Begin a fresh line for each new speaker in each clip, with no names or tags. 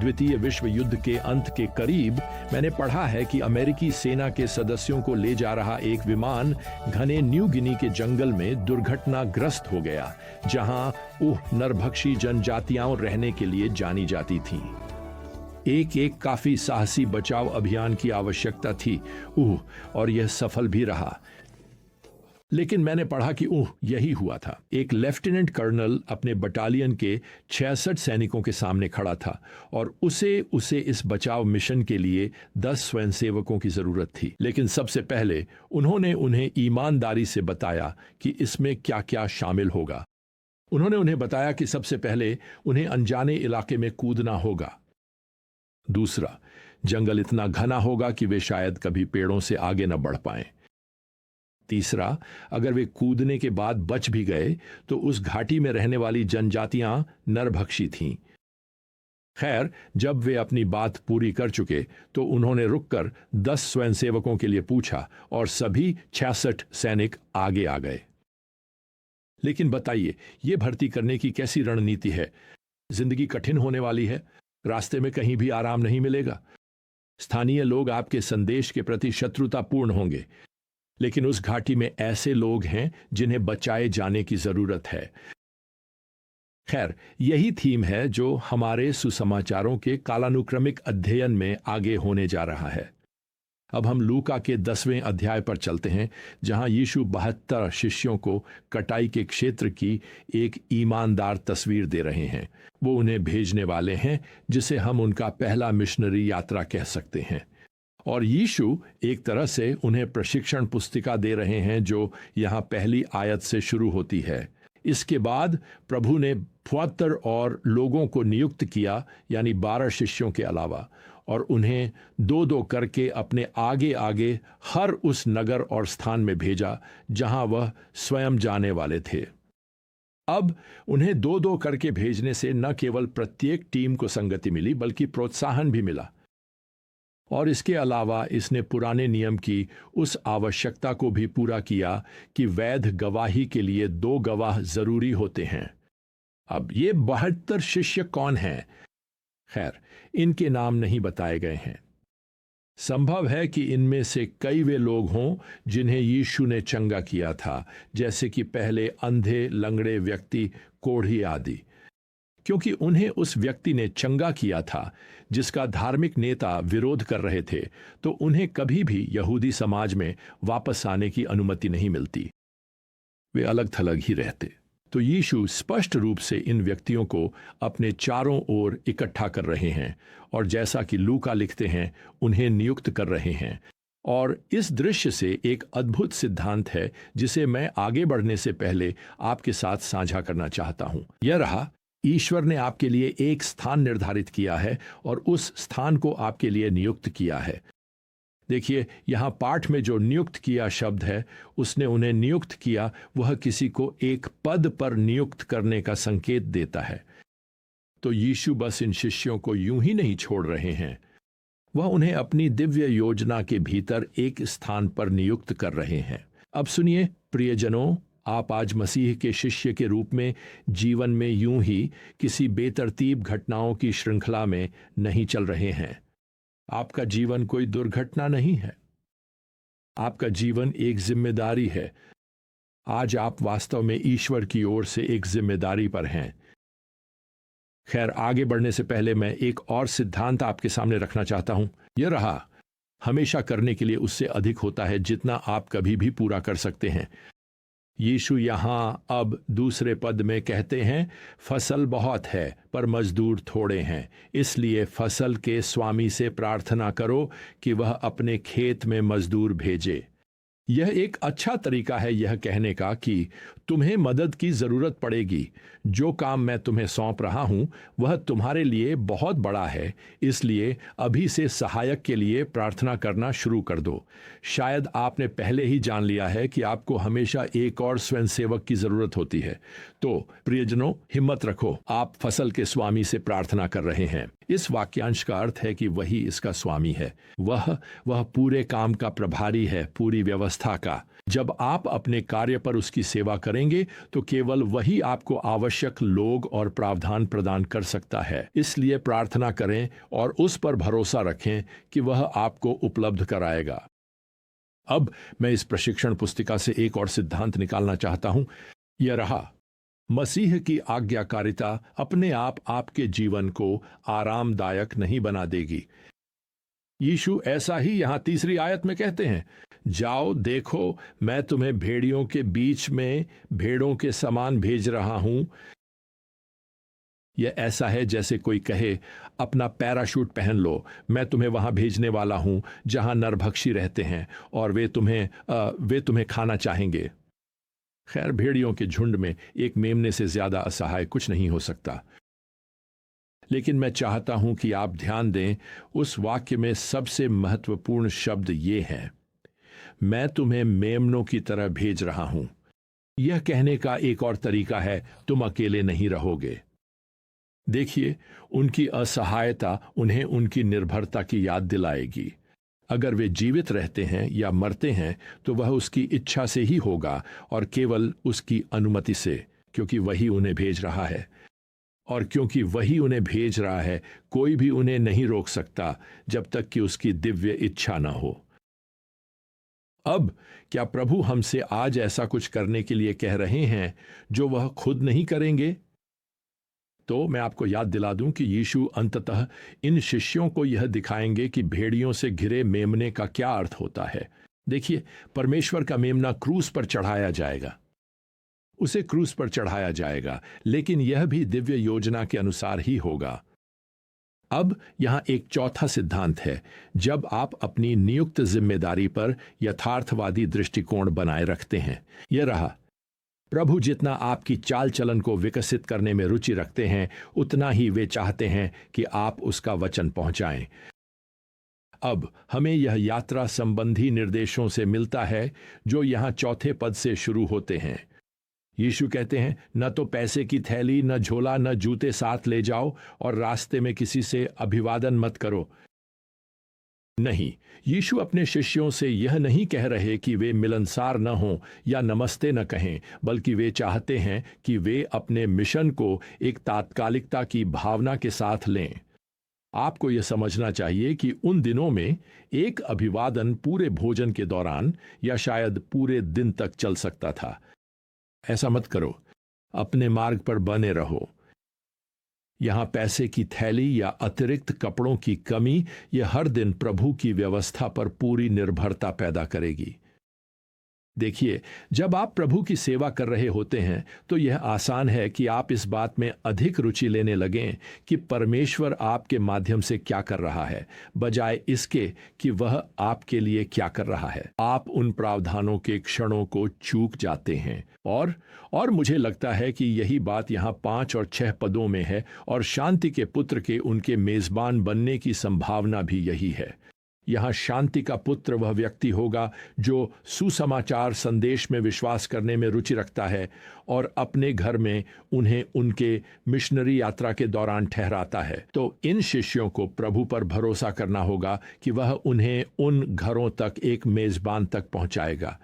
द्वितीय विश्व युद्ध के अंत के करीब मैंने पढ़ा है कि अमेरिकी सेना के सदस्यों को ले जा रहा एक विमान घने न्यू गिनी के जंगल में दुर्घटनाग्रस्त हो गया, जहां नरभक्षी जनजातियां रहने के लिए जानी जाती थीं। एक काफी साहसी बचाव अभियान की आवश्यकता थी, और यह सफल भी रहा। लेकिन मैंने पढ़ा कि यही हुआ था। एक लेफ्टिनेंट कर्नल अपने बटालियन के 66 सैनिकों के सामने खड़ा था और उसे इस बचाव मिशन के लिए 10 स्वयंसेवकों की जरूरत थी। लेकिन सबसे पहले उन्होंने उन्हें ईमानदारी से बताया कि इसमें क्या क्या शामिल होगा। उन्होंने उन्हें बताया कि सबसे पहले उन्हें अनजाने इलाके में कूदना होगा। दूसरा, जंगल इतना घना होगा कि वे शायद कभी पेड़ों से आगे न बढ़ पाएं। तीसरा, अगर वे कूदने के बाद बच भी गए तो उस घाटी में रहने वाली जनजातियां नरभक्षी थीं। खैर, जब वे अपनी बात पूरी कर चुके तो उन्होंने रुककर 10 स्वयंसेवकों के लिए पूछा और सभी 66 सैनिक आगे आ गए। लेकिन बताइए, यह भर्ती करने की कैसी रणनीति है? जिंदगी कठिन होने वाली है, रास्ते में कहीं भी आराम नहीं मिलेगा। स्थानीय लोग आपके संदेश के प्रति शत्रुतापूर्ण होंगे, लेकिन उस घाटी में ऐसे लोग हैं जिन्हें बचाए जाने की जरूरत है। खैर, यही थीम है जो हमारे सुसमाचारों के कालानुक्रमिक अध्ययन में आगे होने जा रहा है। अब हम लूका के 10वें अध्याय पर चलते हैं, जहां यीशु 72 शिष्यों को कटाई के क्षेत्र की एक ईमानदार तस्वीर दे रहे हैं। वो उन्हें भेजने वाले हैं, जिसे हम उनका पहला मिशनरी यात्रा कह सकते हैं। और यीशु एक तरह से उन्हें प्रशिक्षण पुस्तिका दे रहे हैं, जो यहाँ पहली आयत से शुरू होती है। इसके बाद प्रभु ने 72 और लोगों को नियुक्त किया, यानी 12 शिष्यों के अलावा, और उन्हें 2-2 करके अपने आगे आगे हर उस नगर और स्थान में भेजा जहां वह स्वयं जाने वाले थे। अब उन्हें 2-2 करके भेजने से न केवल प्रत्येक टीम को संगति मिली, बल्कि प्रोत्साहन भी मिला। और इसके अलावा इसने पुराने नियम की उस आवश्यकता को भी पूरा किया कि वैध गवाही के लिए 2 गवाह जरूरी होते हैं। अब ये 72 शिष्य कौन हैं? खैर, इनके नाम नहीं बताए गए हैं। संभव है कि इनमें से कई वे लोग हों जिन्हें यीशु ने चंगा किया था, जैसे कि पहले अंधे, लंगड़े व्यक्ति, कोढ़ी आदि, क्योंकि उन्हें उस व्यक्ति ने चंगा किया था जिसका धार्मिक नेता विरोध कर रहे थे, तो उन्हें कभी भी यहूदी समाज में वापस आने की अनुमति नहीं मिलती। वे अलग थलग ही रहते। तो यीशु स्पष्ट रूप से इन व्यक्तियों को अपने चारों ओर इकट्ठा कर रहे हैं, और जैसा कि लूका लिखते हैं, उन्हें नियुक्त कर रहे हैं। और इस दृश्य से एक अद्भुत सिद्धांत है जिसे मैं आगे बढ़ने से पहले आपके साथ साझा करना चाहता हूं। यह रहा, ईश्वर ने आपके लिए एक स्थान निर्धारित किया है और उस स्थान को आपके लिए नियुक्त किया है। देखिए, यहां पाठ में जो नियुक्त किया शब्द है, उसने उन्हें नियुक्त किया, वह किसी को एक पद पर नियुक्त करने का संकेत देता है। तो यीशु बस इन शिष्यों को यूं ही नहीं छोड़ रहे हैं, वह उन्हें अपनी दिव्य योजना के भीतर एक स्थान पर नियुक्त कर रहे हैं। अब सुनिए प्रियजनों, आप आज मसीह के शिष्य के रूप में जीवन में यूं ही किसी बेतरतीब घटनाओं की श्रृंखला में नहीं चल रहे हैं। आपका जीवन कोई दुर्घटना नहीं है। आपका जीवन एक जिम्मेदारी है। आज आप वास्तव में ईश्वर की ओर से एक जिम्मेदारी पर हैं। खैर, आगे बढ़ने से पहले मैं एक और सिद्धांत आपके सामने रखना चाहता हूं। यह रहा, हमेशा करने के लिए उससे अधिक होता है जितना आप कभी भी पूरा कर सकते हैं। यीशु यहां अब दूसरे पद में कहते हैं, फसल बहुत है पर मजदूर थोड़े हैं, इसलिए फसल के स्वामी से प्रार्थना करो कि वह अपने खेत में मजदूर भेजे। यह एक अच्छा तरीका है यह कहने का कि तुम्हें मदद की जरूरत पड़ेगी। जो काम मैं तुम्हें सौंप रहा हूं वह तुम्हारे लिए बहुत बड़ा है, इसलिए अभी से सहायक के लिए प्रार्थना करना शुरू कर दो। शायद आपने पहले ही जान लिया है कि आपको हमेशा एक और स्वयंसेवक की जरूरत होती है। तो प्रियजनों, हिम्मत रखो, आप फसल के स्वामी से प्रार्थना कर रहे हैं। इस वाक्यांश का अर्थ है कि वही इसका स्वामी है। वह पूरे काम का प्रभारी है, पूरी व्यवस्था का। जब आप अपने कार्य पर उसकी सेवा करेंगे तो केवल वही आपको आवश्यक लोग और प्रावधान प्रदान कर सकता है। इसलिए प्रार्थना करें और उस पर भरोसा रखें कि वह आपको उपलब्ध कराएगा। अब मैं इस प्रशिक्षण पुस्तिका से एक और सिद्धांत निकालना चाहता हूं। यह रहा, मसीह की आज्ञाकारिता अपने आप आपके जीवन को आरामदायक नहीं बना देगी। यीशु ऐसा ही यहां तीसरी आयत में कहते हैं, जाओ देखो मैं तुम्हें भेड़ियों के बीच में भेड़ों के समान भेज रहा हूं। यह ऐसा है जैसे कोई कहे, अपना पैराशूट पहन लो, मैं तुम्हें वहां भेजने वाला हूं जहां नरभक्षी रहते हैं और वे तुम्हें खाना चाहेंगे। खैर, भेड़ियों के झुंड में एक मेमने से ज्यादा असहाय कुछ नहीं हो सकता। लेकिन मैं चाहता हूं कि आप ध्यान दें, उस वाक्य में सबसे महत्वपूर्ण शब्द ये है, मैं तुम्हें मेमनों की तरह भेज रहा हूं। यह कहने का एक और तरीका है, तुम अकेले नहीं रहोगे। देखिए, उनकी असहायता उन्हें उनकी निर्भरता की याद दिलाएगी। अगर वे जीवित रहते हैं या मरते हैं तो वह उसकी इच्छा से ही होगा और केवल उसकी अनुमति से, क्योंकि वही उन्हें भेज रहा है। और क्योंकि वही उन्हें भेज रहा है, कोई भी उन्हें नहीं रोक सकता जब तक कि उसकी दिव्य इच्छा न हो। अब क्या प्रभु हमसे आज ऐसा कुछ करने के लिए कह रहे हैं जो वह खुद नहीं करेंगे? तो मैं आपको याद दिला दूं कि यीशु अंततः इन शिष्यों को यह दिखाएंगे कि भेड़ियों से घिरे मेमने का क्या अर्थ होता है। देखिए, परमेश्वर का मेमना क्रूस पर चढ़ाया जाएगा, उसे क्रूस पर चढ़ाया जाएगा, लेकिन यह भी दिव्य योजना के अनुसार ही होगा। अब यहां एक चौथा सिद्धांत है। जब आप अपनी नियुक्त जिम्मेदारी पर यथार्थवादी दृष्टिकोण बनाए रखते हैं, यह रहा, प्रभु जितना आपकी चाल चलन को विकसित करने में रुचि रखते हैं, उतना ही वे चाहते हैं कि आप उसका वचन पहुंचाएं। अब हमें यह यात्रा संबंधी निर्देशों से मिलता है जो यहां चौथे पद से शुरू होते हैं। यीशु कहते हैं, न तो पैसे की थैली, न झोला, न जूते साथ ले जाओ और रास्ते में किसी से अभिवादन मत करो। नहीं, यीशु अपने शिष्यों से यह नहीं कह रहे कि वे मिलनसार न हों या नमस्ते न कहें, बल्कि वे चाहते हैं कि वे अपने मिशन को एक तात्कालिकता की भावना के साथ लें। आपको यह समझना चाहिए कि उन दिनों में एक अभिवादन पूरे भोजन के दौरान या शायद पूरे दिन तक चल सकता था। ऐसा मत करो, अपने मार्ग पर बने रहो। यहां पैसे की थैली या अतिरिक्त कपड़ों की कमी यह हर दिन प्रभु की व्यवस्था पर पूरी निर्भरता पैदा करेगी। देखिए, जब आप प्रभु की सेवा कर रहे होते हैं तो यह आसान है कि आप इस बात में अधिक रुचि लेने लगें कि परमेश्वर आपके माध्यम से क्या कर रहा है, बजाय इसके कि वह आपके लिए क्या कर रहा है। आप उन प्रावधानों के क्षणों को चूक जाते हैं और मुझे लगता है कि यही बात यहाँ 5 और 6 पदों में है, और शांति के पुत्र के उनके मेजबान बनने की संभावना भी यही है। यहाँ शांति का पुत्र वह व्यक्ति होगा जो सुसमाचार संदेश में विश्वास करने में रुचि रखता है और अपने घर में उन्हें उनके मिशनरी यात्रा के दौरान ठहराता है। तो इन शिष्यों को प्रभु पर भरोसा करना होगा कि वह उन्हें उन घरों तक एक मेजबान तक पहुंचाएगा।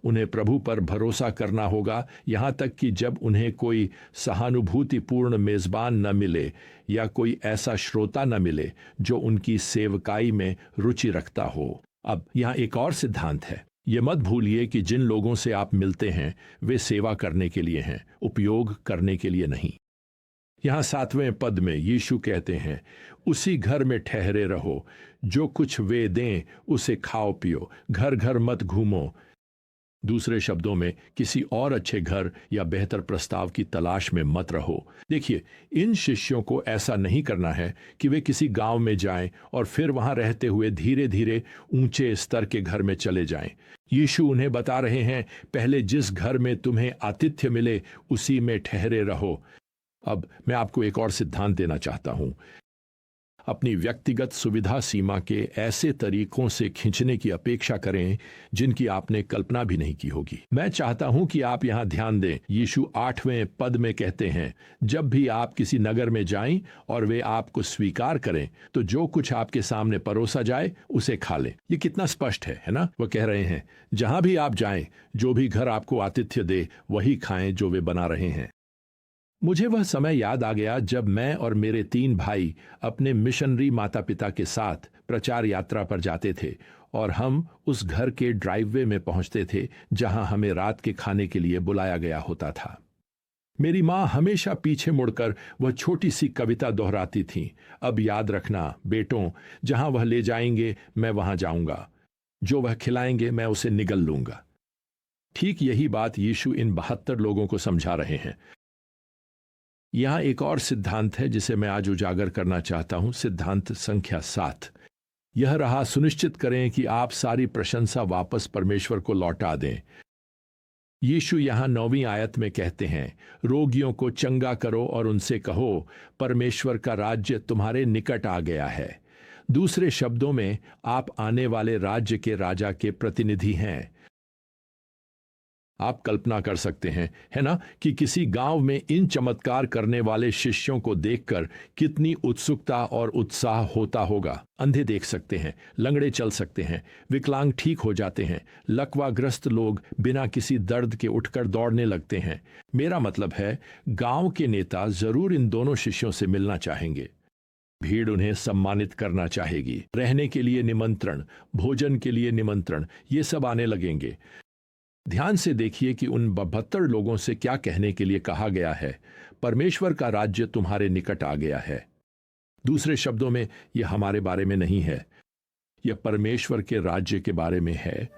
उन्हें प्रभु पर भरोसा करना होगा यहाँ तक कि जब उन्हें कोई सहानुभूतिपूर्ण मेजबान न मिले या कोई ऐसा श्रोता न मिले जो उनकी सेवकाई में रुचि रखता हो। अब यहाँ एक और सिद्धांत है। ये मत भूलिए कि जिन लोगों से आप मिलते हैं वे सेवा करने के लिए हैं, उपयोग करने के लिए नहीं। यहाँ 7वें पद में यीशु कहते हैं, उसी घर में ठहरे रहो, जो कुछ वे दें उसे खाओ पियो, घर घर मत घूमो। दूसरे शब्दों में, किसी और अच्छे घर या बेहतर प्रस्ताव की तलाश में मत रहो। देखिए, इन शिष्यों को ऐसा नहीं करना है कि वे किसी गांव में जाएं और फिर वहां रहते हुए धीरे धीरे ऊंचे स्तर के घर में चले जाएं। यीशु उन्हें बता रहे हैं, पहले जिस घर में तुम्हें आतिथ्य मिले उसी में ठहरे रहो। अब मैं आपको एक और सिद्धांत देना चाहता हूं। अपनी व्यक्तिगत सुविधा सीमा के ऐसे तरीकों से खींचने की अपेक्षा करें जिनकी आपने कल्पना भी नहीं की होगी। मैं चाहता हूं कि आप यहां ध्यान दें। यीशु 8वें पद में कहते हैं, जब भी आप किसी नगर में जाएं और वे आपको स्वीकार करें तो जो कुछ आपके सामने परोसा जाए उसे खा लें। ये कितना स्पष्ट है ना? वो कह रहे हैं, जहां भी आप जाएं, जो भी घर आपको आतिथ्य दे वही खाएं जो वे बना रहे हैं। मुझे वह समय याद आ गया जब मैं और मेरे 3 भाई अपने मिशनरी माता पिता के साथ प्रचार यात्रा पर जाते थे और हम उस घर के ड्राइववे में पहुंचते थे जहां हमें रात के खाने के लिए बुलाया गया होता था। मेरी माँ हमेशा पीछे मुड़कर वह छोटी सी कविता दोहराती थी, अब याद रखना बेटों, जहां वह ले जाएंगे मैं वहां जाऊंगा, जो वह खिलाएंगे मैं उसे निगल लूंगा। ठीक यही बात यीशु इन 72 लोगों को समझा रहे हैं। यहां एक और सिद्धांत है जिसे मैं आज उजागर करना चाहता हूं। सिद्धांत संख्या 7 यह रहा, सुनिश्चित करें कि आप सारी प्रशंसा वापस परमेश्वर को लौटा दें। यीशु यहां 9वीं आयत में कहते हैं, रोगियों को चंगा करो और उनसे कहो, परमेश्वर का राज्य तुम्हारे निकट आ गया है। दूसरे शब्दों में, आप आने वाले राज्य के राजा के प्रतिनिधि हैं। आप कल्पना कर सकते हैं, है ना, कि किसी गांव में इन चमत्कार करने वाले शिष्यों को देखकर कितनी उत्सुकता और उत्साह होता होगा। अंधे देख सकते हैं, लंगड़े चल सकते हैं, विकलांग ठीक हो जाते हैं, लकवाग्रस्त लोग बिना किसी दर्द के उठकर दौड़ने लगते हैं। मेरा मतलब है, गांव के नेता जरूर इन दोनों शिष्यों से मिलना चाहेंगे। भीड़ उन्हें सम्मानित करना चाहेगी, रहने के लिए निमंत्रण, भोजन के लिए निमंत्रण, ये सब आने लगेंगे। ध्यान से देखिए कि उन 72 लोगों से क्या कहने के लिए कहा गया है, परमेश्वर का राज्य तुम्हारे निकट आ गया है। दूसरे शब्दों में, यह हमारे बारे में नहीं है, यह परमेश्वर के राज्य के बारे में है,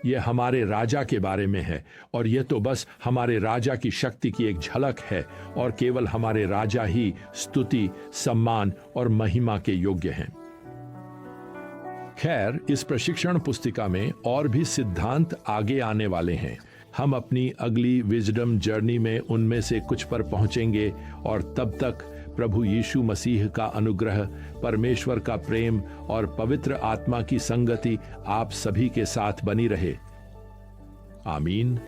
यह हमारे राजा के बारे में है, और यह तो बस हमारे राजा की शक्ति की एक झलक है, और केवल हमारे राजा ही स्तुति, सम्मान और महिमा के योग्य हैं। खैर, इस प्रशिक्षण पुस्तिका में और भी सिद्धांत आगे आने वाले हैं। हम अपनी अगली विजडम जर्नी में उनमें से कुछ पर पहुंचेंगे, और तब तक प्रभु यीशु मसीह का अनुग्रह, परमेश्वर का प्रेम और पवित्र आत्मा की संगति आप सभी के साथ बनी रहे। आमीन।